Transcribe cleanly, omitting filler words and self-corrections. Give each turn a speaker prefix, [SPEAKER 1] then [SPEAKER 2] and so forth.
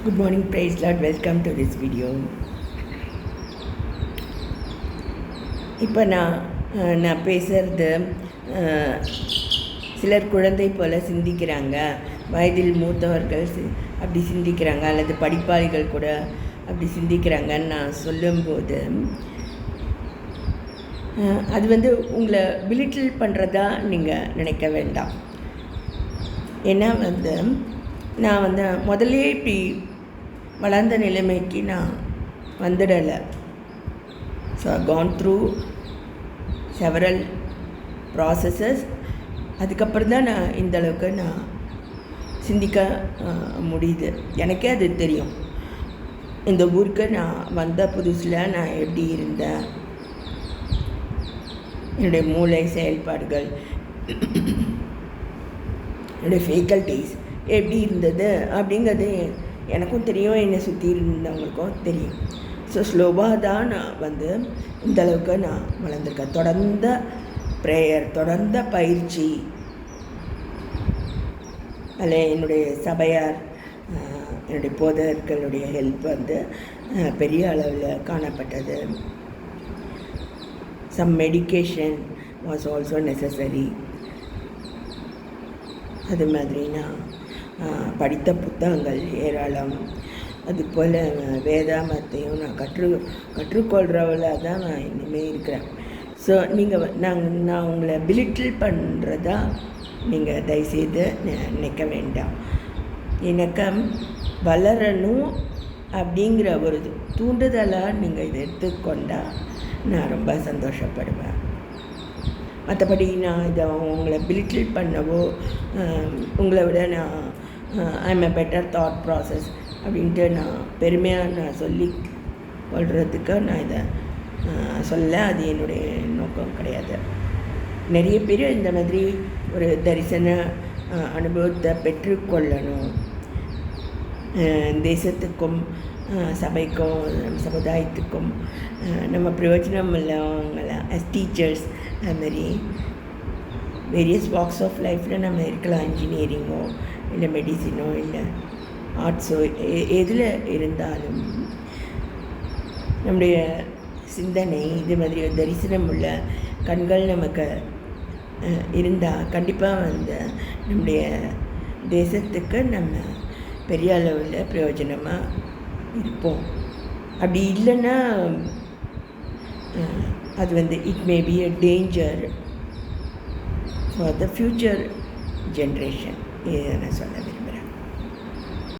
[SPEAKER 1] Good morning, praise Lord. Welcome to this video. இப்போ நான் பேசுகிறது சிலர் குழந்தை போல் சிந்திக்கிறாங்க, வயதில் மூத்தவர்கள் அப்படி சிந்திக்கிறாங்க, அல்லது படிப்பாளிகள் கூட அப்படி சிந்திக்கிறாங்கன்னு நான் சொல்லும்போது அது உங்களை பிலிட்டில் பண்ணுறதா நீங்கள் நினைக்க வேண்டாம். ஏன்னா நான் முதல்லே இப்படி வளர்ந்த நிலைமைக்கு நான் வந்துடலை. So I gone through several processes. அதுக்கப்புறம் தான் நான் இந்தளவுக்கு நான் சிந்திக்க முடியுது. எனக்கே அது தெரியும். இந்த ஊருக்கு நான் வந்த புதுசில் நான் எப்படி இருந்தேன், என்னுடைய மூளை செயல்பாடுகள், என்னுடைய ஃபேக்கல்ட்டிஸ் எப்படி இருந்தது அப்படிங்கிறது எனக்கும் தெரியும், என்னை சுற்றி இருந்தவங்களுக்கும் தெரியும். ஸோ ஸ்லோவாக தான் நான் இந்தளவுக்கு நான் வளர்ந்துருக்கேன். தொடர்ந்த ப்ரேயர், தொடர்ந்த பயிற்சி, அதில் என்னுடைய சபையார், என்னுடைய போதகர்களுடைய ஹெல்ப் பெரிய அளவில் காணப்பட்டது. Some medication was also necessary. அது மாதிரி நான் படித்த புத்தகங்கள் ஏராளம். அதுபோல் வேதாமத்தையும் நான் கற்றுக்கொள்கிறவளாக தான் நான் இனிமேல் இருக்கிறேன். ஸோ நான் உங்களை பிலிட்டில் பண்ணுறதா நீங்கள் தயவுசெய்து நினைக்க வேண்டாம். எனக்கு வளரணும் அப்படிங்கிற ஒரு தூண்டுதலாக நீங்கள் இதை எடுத்துக்கொண்டால் நான் ரொம்ப சந்தோஷப்படுவேன். மற்றபடி நான் இதை உங்களை பிலிட்டில் பண்ணவோ, உங்களை விட நான் I'm a better thought process அப்படின்ட்டு நான் பெருமையாக நான் சொல்லி கொள்கிறதுக்கு நான் இதை சொல்ல, அது என்னுடைய நோக்கம் கிடையாது. நிறைய பேர் இந்த மாதிரி ஒரு தரிசன அனுபவத்தை பெற்றுக்கொள்ளணும். தேசத்துக்கும் சபைக்கும் சமுதாயத்துக்கும் நம்ம பிரயோஜனம் உள்ளவங்கள அஸ் டீச்சர்ஸ், அதுமாரி வேரியஸ் வாக்ஸ் ஆஃப் லைஃப்பில் நம்ம இருக்கலாம். இன்ஜினியரிங்கோ இல்லை மெடிசினோ இல்லை ஆர்ட்ஸோ எதில் இருந்தாலும் நம்முடைய சிந்தனை இது மாதிரி தரிசனம் உள்ள கண்கள் நமக்கு இருந்தால் கண்டிப்பாக நம்முடைய தேசத்துக்கு நம்ம பெரிய அளவில் பிரயோஜனமாக இருப்போம். அப்படி இல்லைன்னா அது it may be a danger for the future generation. இதை நான் சொல்ல